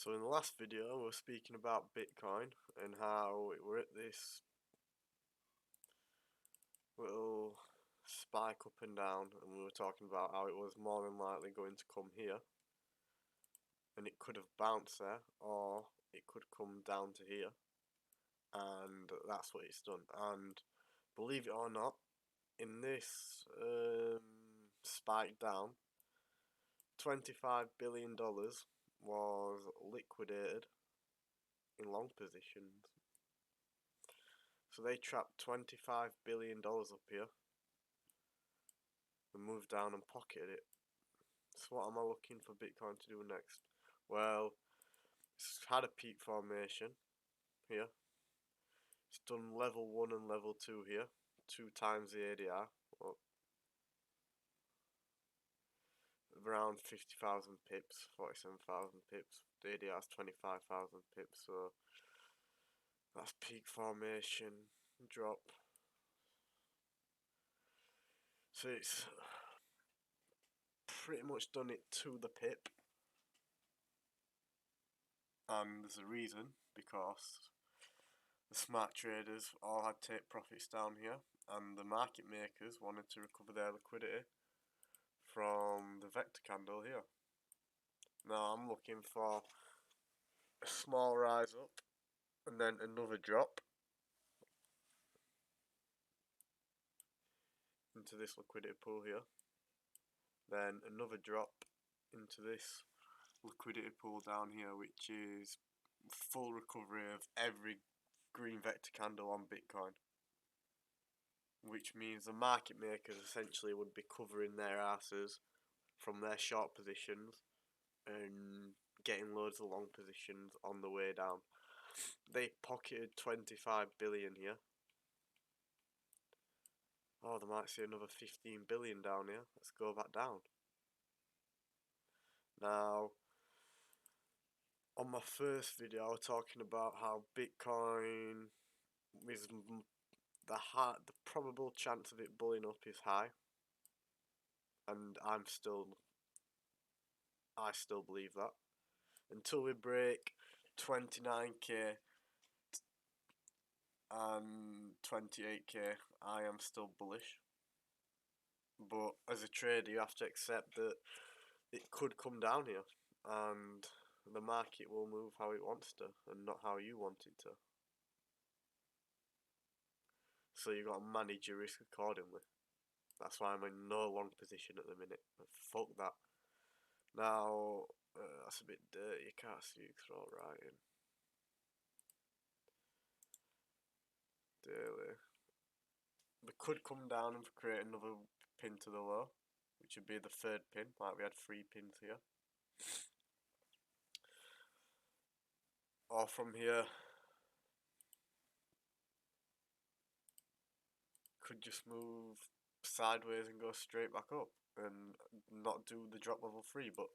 So in the last video we were speaking about Bitcoin and how it were at this little spike up and down, and we were talking about how it was more than likely going to come here, and it could have bounced there, or it could come down to here, and that's what it's done. And believe it or not, in this spike down, $25 billion was liquidated in long positions. So they trapped $25 billion up here and moved down and pocketed it. So what am I looking for Bitcoin to do next? Well, it's had a peak formation here. It's done level 1 and level 2 here, 2 times the ADR, around 50,000 pips, 47,000 pips. The ADR is 25,000 pips, so that's peak formation drop. So it's pretty much done it to the pip, and there's a reason, because the smart traders all had take profits down here, and the market makers wanted to recover their liquidity from the vector candle here. Now I'm looking for a small rise up and then another drop into this liquidity pool here, then another drop into this liquidity pool down here, which is full recovery of every green vector candle on Bitcoin, which means the market makers essentially would be covering their asses from their short positions and getting loads of long positions on the way down. They pocketed 25 billion here. Oh, they might see another 15 billion down here. Let's go back down. Now, on my first video I was talking about how Bitcoin is the probable chance of it blowing up is high, and I still believe that. Until we break 29k and 28k, I am still bullish. But as a trader, you have to accept that it could come down here, and the market will move how it wants to, and not how you want it to. So you got to manage your risk accordingly. That's why I'm in no long position at the minute. Fuck that. Now, that's a bit dirty. You can't see it throw right in. Daily. We could come down and create another pin to the low, which would be the third pin. Like we had 3 pins here. Or from here, could just move sideways and go straight back up and not do the drop level 3. But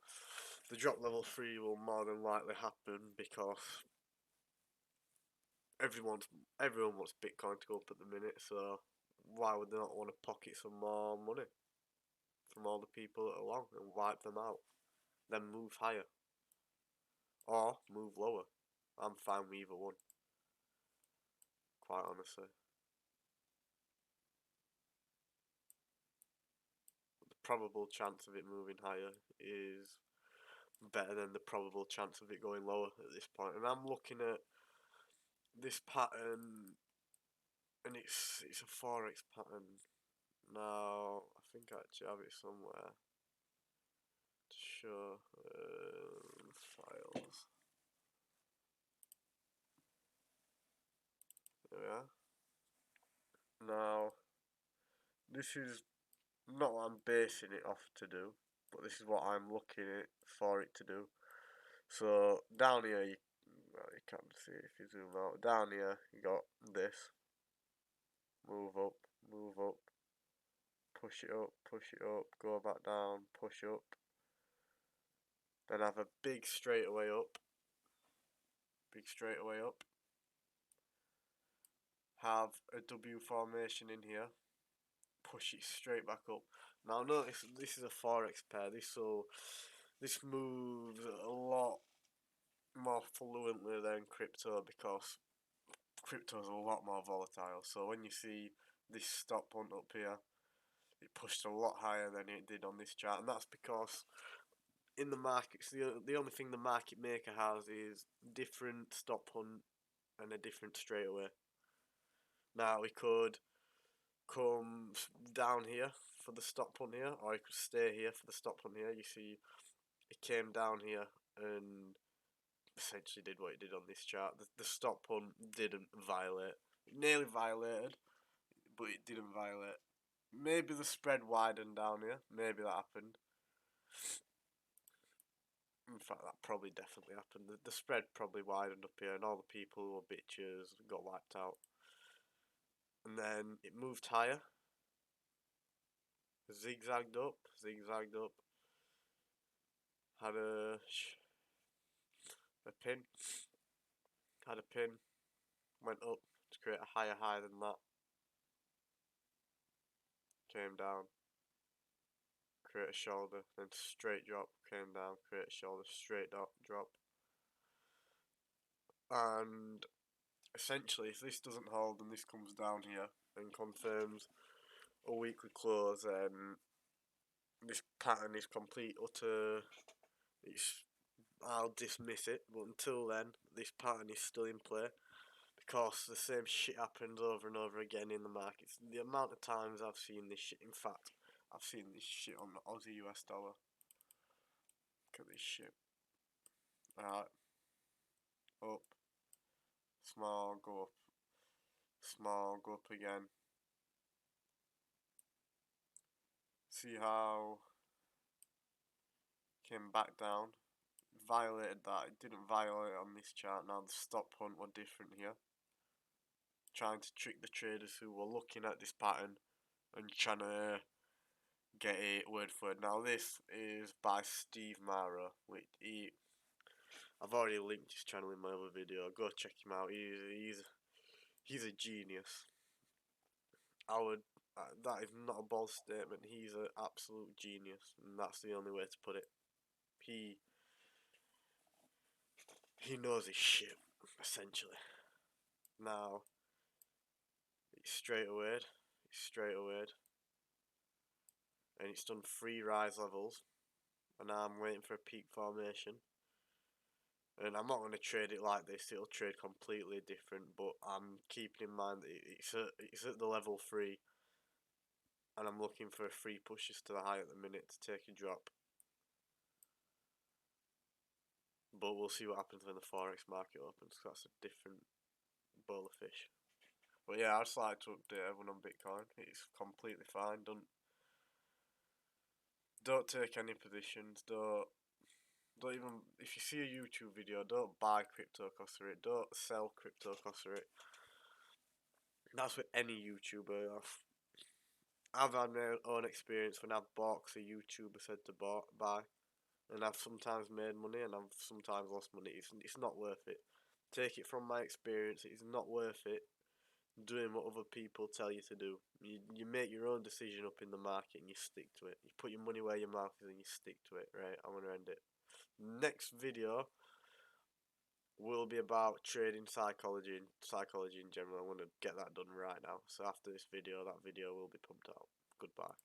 the drop level 3 will more than likely happen because everyone wants Bitcoin to go up at the minute, so why would they not want to pocket some more money from all the people that are long and wipe them out, then move higher or move lower? I'm fine with either one, quite honestly. The probable chance of it moving higher is better than the probable chance of it going lower at this point. And I'm looking at this pattern, and it's a forex pattern. Now I think I actually have it somewhere to show files. There we are. Now this is not what I'm basing it off to do, but this is what I'm looking at for it to do. So down here, you can't see if you zoom out. Down here, you got this. Move up, push it up, go back down, push up. Then have a big straightaway up. Have a W formation in here. Push it straight back up. Now notice this is a forex pair. This moves a lot more fluently than crypto because crypto is a lot more volatile. So when you see this stop punt up here, it pushed a lot higher than it did on this chart, and that's because in the markets, the only thing the market maker has is different stop punt and a different straightaway. Now we could come down here for the stop punt here, or it could stay here for the stop punt here. You see, it came down here and essentially did what it did on this chart. The stop punt didn't violate. It nearly violated, but it didn't violate. Maybe the spread widened down here. Maybe that happened. In fact, that probably definitely happened. The spread probably widened up here, and all the people who were bitches got wiped out. And then it moved higher. Zigzagged up. Had a pin. Had a pin. Went up to create a higher high than that. Came down. Create a shoulder. Then straight drop. Came down. Create a shoulder. Straight drop. And essentially, if this doesn't hold and this comes down here and confirms a weekly close, this pattern is complete utter. I'll dismiss it, but until then, this pattern is still in play because the same shit happens over and over again in the markets. The amount of times I've seen this shit, in fact, I've seen this shit on the Aussie US dollar. Look at this shit. Alright. Up. Small, go up. Small, go up again. See how came back down, violated that. It didn't violate on this chart. Now the stop punt were different here, trying to trick the traders who were looking at this pattern and trying to get it word for word. Now this is by Steve Mara, which I've already linked his channel in my other video. Go check him out. He's a genius. That is not a bold statement. He's an absolute genius, and that's the only way to put it. He knows his shit, essentially. Now it's straight away, and it's done 3 rise levels, and I'm waiting for a peak formation. And I'm not going to trade it like this, it'll trade completely different, but I'm keeping in mind that it's at the level 3, and I'm looking for 3 pushes to the high at the minute to take a drop. But we'll see what happens when the Forex market opens, because that's a different bowl of fish. But yeah, I'd just like to update everyone on Bitcoin. It's completely fine. Don't take any positions. Don't even, if you see a YouTube video, don't buy crypto cost of it. Don't sell crypto cost of it. That's with any YouTuber. I've had my own experience when I've bought because a YouTuber said to buy, and I've sometimes made money and I've sometimes lost money. It's not worth it. Take it from my experience. It's not worth it doing what other people tell you to do. You make your own decision up in the market and you stick to it. You put your money where your mouth is and you stick to it. Right, I'm gonna end it. Next video will be about trading psychology in general. I'm gonna get that done right now. So after this video, that video will be pumped out. Goodbye.